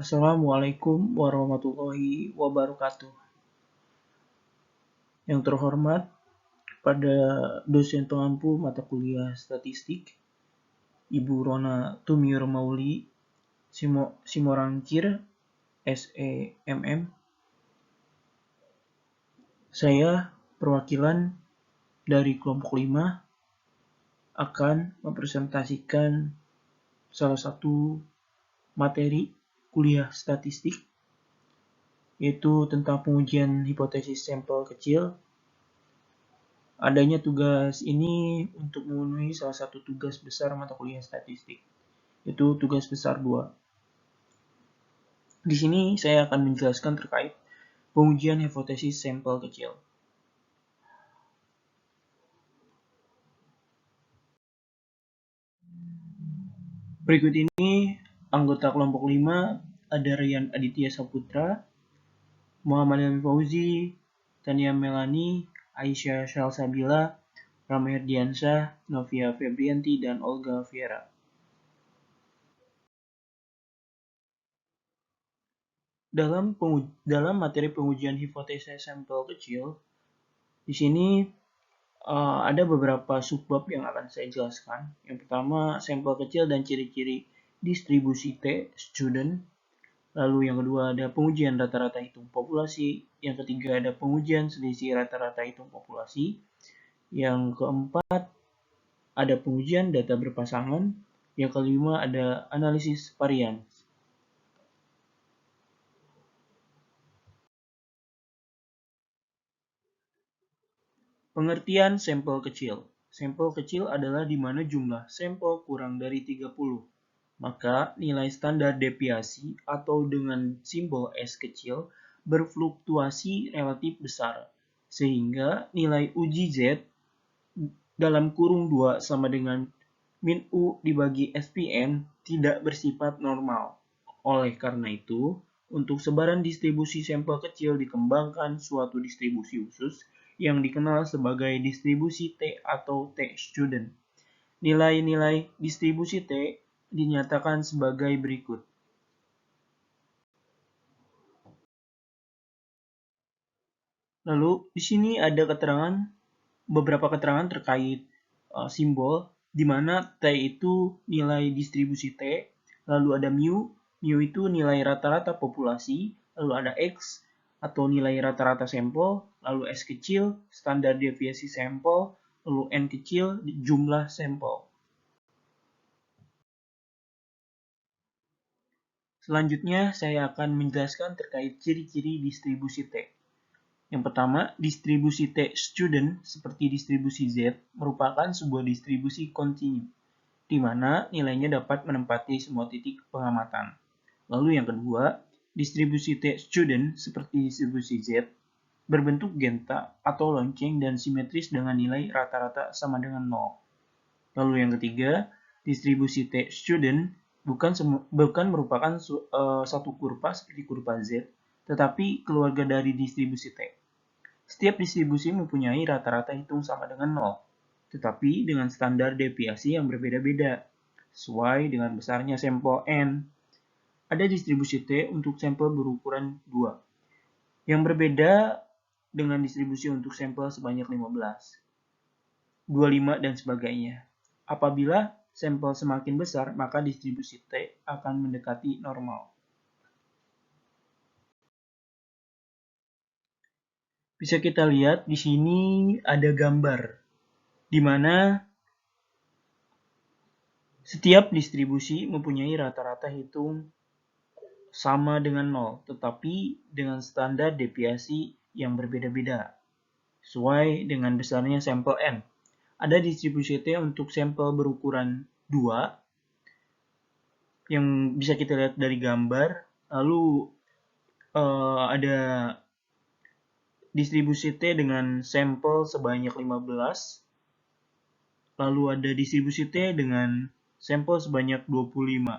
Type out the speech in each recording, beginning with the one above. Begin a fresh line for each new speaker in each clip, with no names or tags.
Assalamualaikum warahmatullahi wabarakatuh. Yang terhormat pada dosen pengampu mata kuliah statistik, Ibu Rona Tumiur Mauli Simorangkir, SEMM. Saya perwakilan dari kelompok 5 akan mempresentasikan salah satu materi kuliah statistik, yaitu tentang pengujian hipotesis sampel kecil. Adanya tugas ini untuk memenuhi salah satu tugas besar mata kuliah statistik, yaitu tugas besar 2. Di sini saya akan menjelaskan terkait pengujian hipotesis sampel kecil. Berikut ini anggota kelompok 5 ada Rian Aditya Saputra, Muhammad Ilmi Fauzi, Tania Melani, Aisyah Shalsabila, Rama Herdiansyah, Novia Febrianti, dan Olga Viera. Dalam materi pengujian hipotesis sampel kecil, di sini ada beberapa subbab yang akan saya jelaskan. Yang pertama, sampel kecil dan ciri-ciri distribusi T student. Lalu yang kedua ada pengujian rata-rata hitung populasi. Yang ketiga ada pengujian selisih rata-rata hitung populasi. Yang keempat ada pengujian data berpasangan. Yang kelima ada analisis varian. Pengertian sampel kecil. Sampel kecil adalah di mana jumlah sampel kurang dari 30. Maka nilai standar deviasi atau dengan simbol S kecil berfluktuasi relatif besar. Sehingga nilai uji Z dalam kurung 2 sama dengan min U dibagi SPN tidak bersifat normal. Oleh karena itu, untuk sebaran distribusi sampel kecil dikembangkan suatu distribusi khusus yang dikenal sebagai distribusi T atau T student. Nilai-nilai distribusi T dinyatakan sebagai berikut. Lalu di sini ada beberapa keterangan terkait simbol, di mana T itu nilai distribusi T, lalu ada mu itu nilai rata-rata populasi, lalu ada X atau nilai rata-rata sampel, lalu S kecil standar deviasi sampel, lalu N kecil jumlah sampel. Selanjutnya saya akan menjelaskan terkait ciri-ciri distribusi T. Yang pertama, distribusi T student seperti distribusi Z merupakan sebuah distribusi kontinu, di mana nilainya dapat menempati semua titik pengamatan. Lalu yang kedua, distribusi T student seperti distribusi Z berbentuk genta atau lonceng dan simetris dengan nilai rata-rata sama dengan 0. Lalu yang ketiga, distribusi T student bukan merupakan satu kurva seperti kurva Z, tetapi keluarga dari distribusi T. Setiap distribusi mempunyai rata-rata hitung sama dengan 0, tetapi dengan standar deviasi yang berbeda-beda, sesuai dengan besarnya sampel N. Ada distribusi T untuk sampel berukuran 2, yang berbeda dengan distribusi untuk sampel sebanyak 15, 25, dan sebagainya. Apabila sampel semakin besar, maka distribusi T akan mendekati normal. Bisa kita lihat di sini ada gambar, di mana setiap distribusi mempunyai rata-rata hitung sama dengan 0, tetapi dengan standar deviasi yang berbeda-beda, sesuai dengan besarnya sampel N. Ada distribusi T untuk sampel berukuran 2, yang bisa kita lihat dari gambar. Lalu ada distribusi T dengan sampel sebanyak 15. Lalu ada distribusi T dengan sampel sebanyak 25.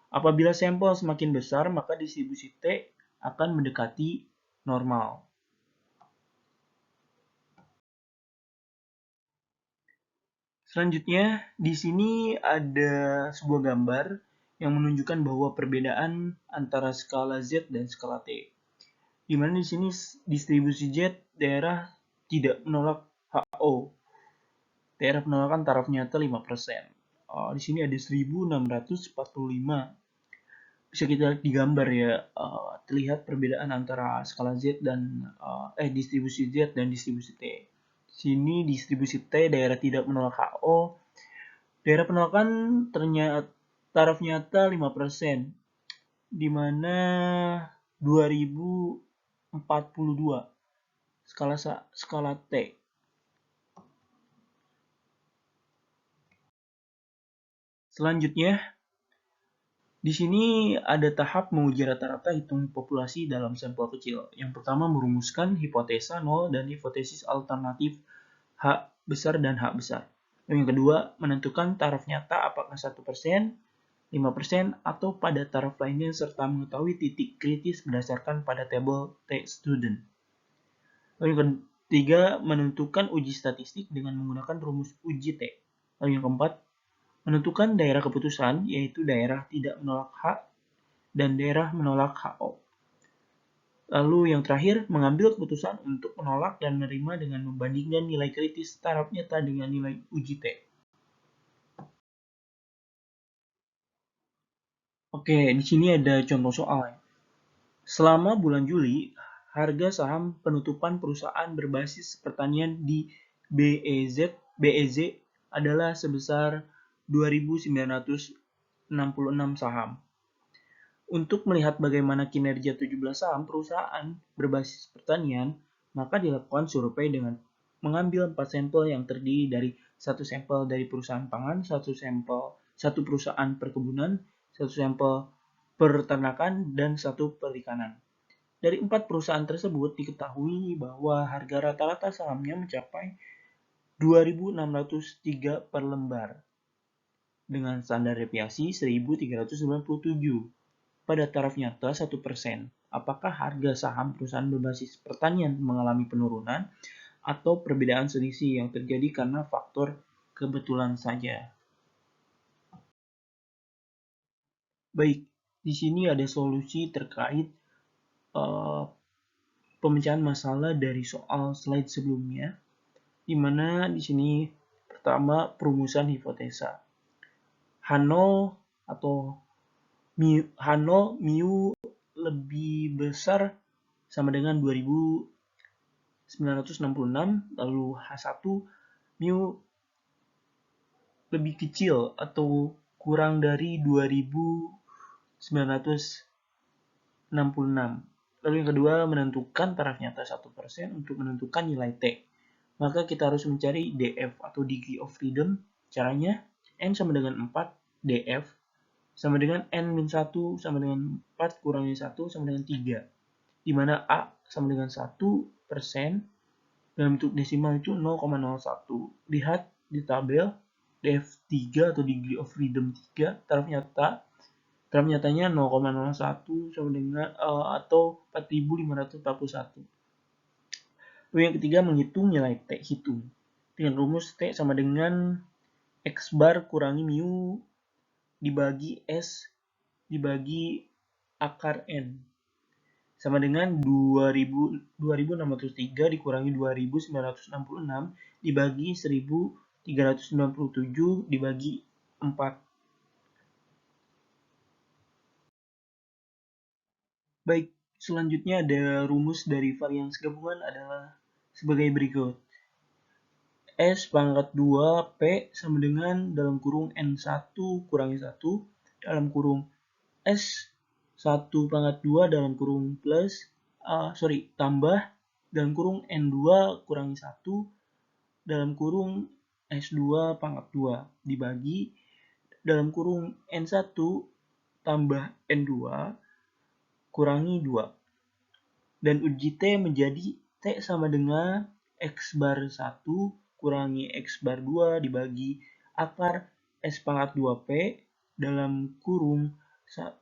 Apabila sampel semakin besar, maka distribusi T akan mendekati normal. Selanjutnya, di sini ada sebuah gambar, yang menunjukkan bahwa perbedaan antara skala Z dan skala T. Di mana di sini distribusi Z daerah tidak menolak HO. Daerah penolakan taraf nyata 5%. Di sini ada 1645. Bisa kita lihat di gambar ya, terlihat perbedaan antara skala Z dan distribusi Z dan distribusi T. Di sini distribusi T daerah tidak menolak HO. Daerah penolakan ternyata taraf nyata 5%, di mana 2042 skala T. Selanjutnya, di sini ada tahap menguji rata-rata hitung populasi dalam sampel kecil. Yang pertama merumuskan hipotesa 0 dan hipotesis alternatif H besar dan H besar. Yang kedua, menentukan taraf nyata apakah 1%, 5%, atau pada taraf lainnya serta mengetahui titik kritis berdasarkan pada tabel T student. Lalu yang ketiga, menentukan uji statistik dengan menggunakan rumus uji T. Lalu yang keempat, menentukan daerah keputusan, yaitu daerah tidak menolak H dan daerah menolak HO. Lalu yang terakhir, mengambil keputusan untuk menolak dan menerima dengan membandingkan nilai kritis taraf nyata dengan nilai uji T. Oke, di sini ada contoh soal. Selama bulan Juli, harga saham penutupan perusahaan berbasis pertanian di BEZ adalah sebesar 2.966 saham. Untuk melihat bagaimana kinerja 17 saham perusahaan berbasis pertanian, maka dilakukan survei dengan mengambil 4 sampel yang terdiri dari 1 sampel dari perusahaan pangan, 1 perusahaan perkebunan, 1 sampel peternakan, dan 1 perikanan. Dari 4 perusahaan tersebut diketahui bahwa harga rata-rata sahamnya mencapai 2.603 per lembar dengan standar deviasi 1.397 pada taraf nyata 1%. Apakah harga saham perusahaan berbasis pertanian mengalami penurunan atau perbedaan selisih yang terjadi karena faktor kebetulan saja? Baik, di sini ada solusi terkait pemecahan masalah dari soal slide sebelumnya, di mana di sini pertama perumusan hipotesa. H0 atau H0 mu lebih besar sama dengan 2.966, lalu H1 mu lebih kecil atau kurang dari 2.966. Lalu yang kedua, menentukan taraf nyata 1% untuk menentukan nilai T. Maka kita harus mencari DF atau degree of freedom. Caranya, N sama dengan 4, DF sama dengan N-1 sama dengan 4 kurangi 1 sama dengan 3. Di mana A sama dengan 1%, dalam bentuk desimal itu 0,01. Lihat di tabel DF3 atau degree of freedom 3, taraf nyatanya 0,01 sama dengan atau 4.541. Lalu yang ketiga, menghitung nilai T hitung dengan rumus T sama dengan X bar kurangi mu dibagi S dibagi akar N sama dengan 2603 dikurangi 2966 dibagi 1397 dibagi 4. Baik, selanjutnya ada rumus dari varians gabungan adalah sebagai berikut. S pangkat 2 P sama dengan dalam kurung N1 kurangi 1 dalam kurung S1 pangkat 2 dalam kurung tambah dalam kurung N2 kurangi 1 dalam kurung S2 pangkat 2 dibagi dalam kurung N1 tambah N2 kurangi 2. Dan uji T menjadi T sama dengan X bar 1 kurangi X bar 2 dibagi akar S pangkat 2P dalam kurung 1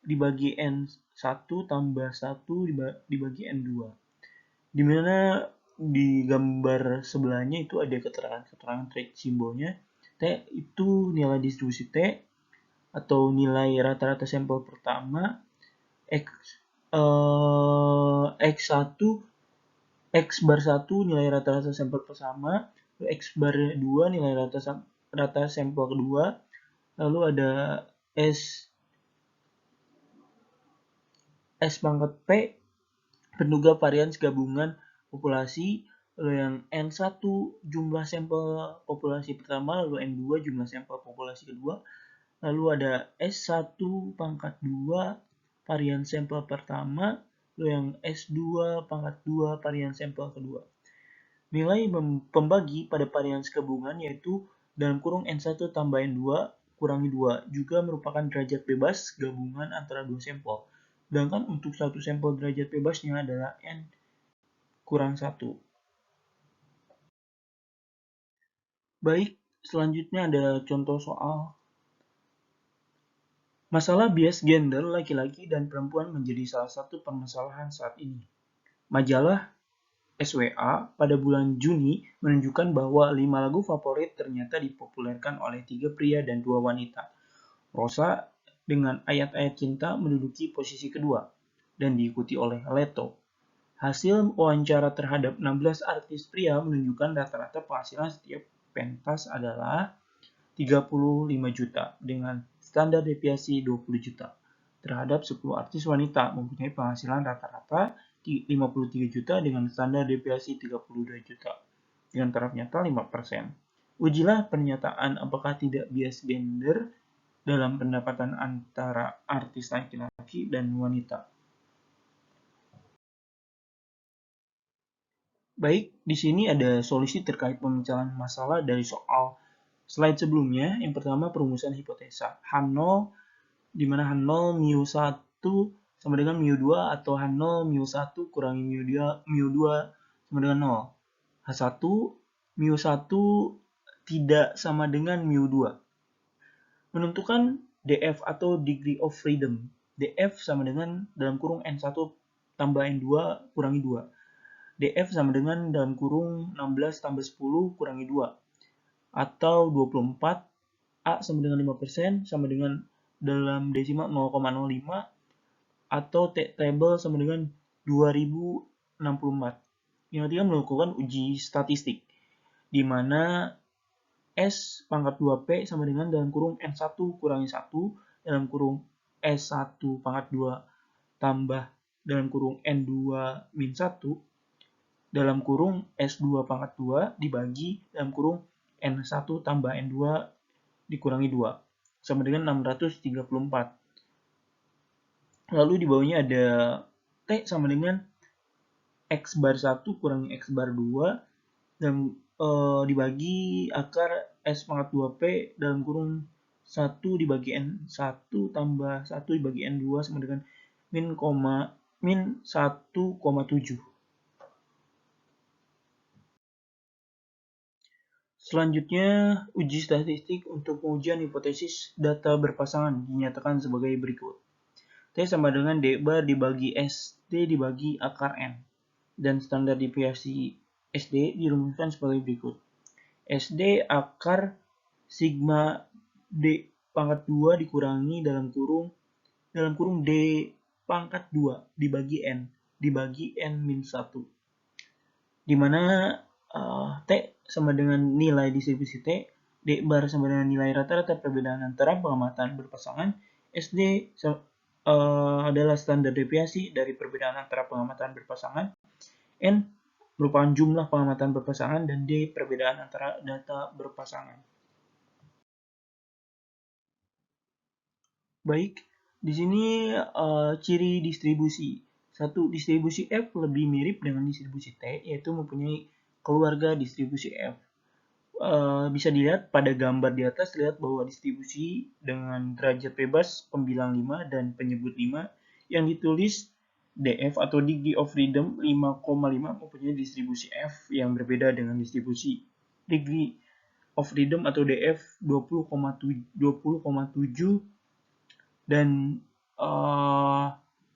dibagi N1 tambah 1 dibagi N2. Dimana di gambar sebelahnya itu ada keterangan trade simbolnya. T itu nilai distribusi T atau nilai rata-rata sampel pertama, X1 X bar 1 nilai rata-rata sampel pertama, X bar 2 nilai rata sampel kedua, lalu ada S pangkat P penduga varian gabungan populasi, lalu yang N1 jumlah sampel populasi pertama, lalu N2 jumlah sampel populasi kedua, lalu ada S1 pangkat 2 varian sampel pertama, lalu yang S2 pangkat 2 varian sampel kedua. Nilai pembagi pada varian gabungan yaitu dalam kurung N1 tambah N2 kurangi 2 juga merupakan derajat bebas gabungan antara dua sampel. Sedangkan untuk satu sampel derajat bebasnya adalah N kurang 1. Baik, selanjutnya ada contoh soal. Masalah bias gender laki-laki dan perempuan menjadi salah satu permasalahan saat ini. Majalah SWA pada bulan Juni menunjukkan bahwa 5 lagu favorit ternyata dipopulerkan oleh 3 pria dan 2 wanita. Rosa dengan ayat-ayat cinta menduduki posisi kedua dan diikuti oleh Leto. Hasil wawancara terhadap 16 artis pria menunjukkan rata-rata penghasilan setiap pentas adalah 35 juta dengan standar deviasi 20 juta. Terhadap 10 artis wanita mempunyai penghasilan rata-rata 53 juta dengan standar deviasi 32 juta. Dengan taraf nyata 5%. Ujilah pernyataan apakah tidak bias gender dalam pendapatan antara artis laki-laki dan wanita. Baik, di sini ada solusi terkait pemecahan masalah dari soal slide sebelumnya. Yang pertama perumusan hipotesa. H0 di mana H0 mu1 sama dengan mu2 atau H0 mu1 kurangi mu2 sama dengan 0. H1 mu1 tidak sama dengan mu2. Menentukan DF atau degree of freedom. DF sama dengan dalam kurung N1 tambah N2 kurangi 2. DF sama dengan dalam kurung 16 tambah 10 kurangi 2. Atau 24. A sama dengan 5% sama dengan dalam desimal 0,05. Atau table sama dengan 2064. Yang ketiga melakukan uji statistik. Di mana S pangkat 2P sama dengan dalam kurung N1 kurangi 1 dalam kurung S1 pangkat 2 tambah dalam kurung N2 min 1 dalam kurung S2 pangkat 2 dibagi dalam kurung N1 tambah N2 dikurangi 2 sama dengan 634. Lalu di bawahnya ada T sama dengan X bar 1 kurangi X bar 2 dan dibagi akar S pangkat 2P dalam kurung 1 dibagi N1 tambah 1 dibagi N2 sama dengan min 1,7. Selanjutnya, uji statistik untuk pengujian hipotesis data berpasangan dinyatakan sebagai berikut. T sama dengan D bar dibagi S, D dibagi akar N. Dan standar deviasi SD dirumuskan sebagai berikut. SD akar sigma D pangkat 2 dikurangi dalam kurung D pangkat 2 dibagi N min 1. Di mana T sama dengan nilai distribusi T, D bar sama dengan nilai rata-rata perbedaan antara pengamatan berpasangan, SD adalah standar deviasi dari perbedaan antara pengamatan berpasangan, N merupakan jumlah pengamatan berpasangan, dan D perbedaan antara data berpasangan. Baik, di sini ciri distribusi. Satu, distribusi F lebih mirip dengan distribusi T, yaitu mempunyai keluarga distribusi F. Bisa dilihat pada gambar di atas, lihat bahwa distribusi dengan derajat bebas, pembilang 5 dan penyebut 5 yang ditulis DF atau degree of freedom 5,5 mempunyai distribusi F yang berbeda dengan distribusi degree of freedom atau DF 20,7 dan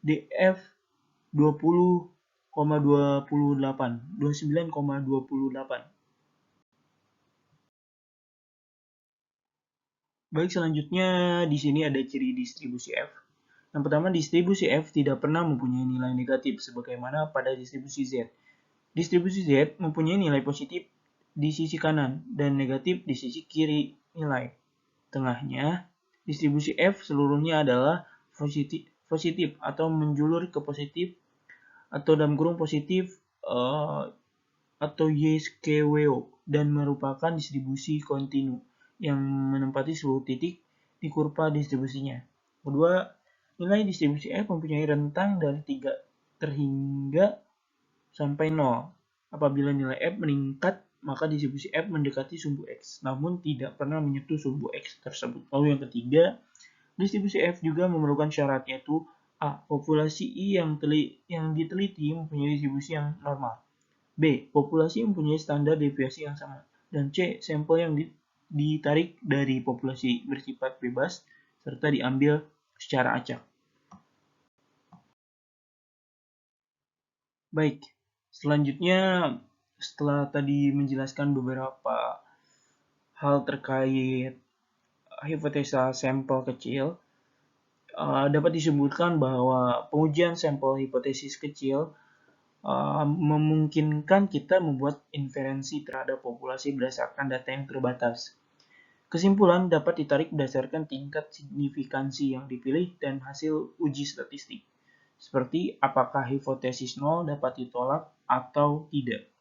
DF 29,28. Baik, selanjutnya di sini ada ciri distribusi F. Yang pertama, distribusi F tidak pernah mempunyai nilai negatif sebagaimana pada distribusi Z. Distribusi Z mempunyai nilai positif di sisi kanan dan negatif di sisi kiri nilai. Tengahnya, distribusi F seluruhnya adalah positif atau menjulur ke positif atau dalam kurung positif atau YSKWO dan merupakan distribusi kontinu yang menempati seluruh titik di kurva distribusinya. Kedua, nilai distribusi F mempunyai rentang dari 3 terhingga sampai 0. Apabila nilai F meningkat, maka distribusi F mendekati sumbu X, namun tidak pernah menyentuh sumbu X tersebut. Lalu yang ketiga, distribusi F juga memerlukan syarat, yaitu A. Populasi I yang diteliti mempunyai distribusi yang normal. B. Populasi mempunyai standar deviasi yang sama. Dan C. Sampel yang ditarik dari populasi bersifat bebas serta diambil secara acak. Baik, selanjutnya setelah tadi menjelaskan beberapa hal terkait hipotesa sampel kecil, dapat disebutkan bahwa pengujian sampel hipotesis kecil memungkinkan kita membuat inferensi terhadap populasi berdasarkan data yang terbatas. Kesimpulan dapat ditarik berdasarkan tingkat signifikansi yang dipilih dan hasil uji statistik, seperti apakah hipotesis 0 dapat ditolak atau tidak.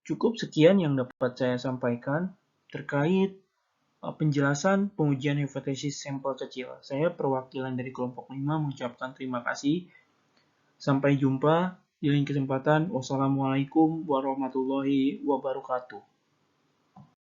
Cukup sekian yang dapat saya sampaikan terkait penjelasan pengujian hipotesis sampel kecil. Saya perwakilan dari kelompok 5 mengucapkan terima kasih. Sampai jumpa di lain kesempatan. Wassalamualaikum warahmatullahi wabarakatuh.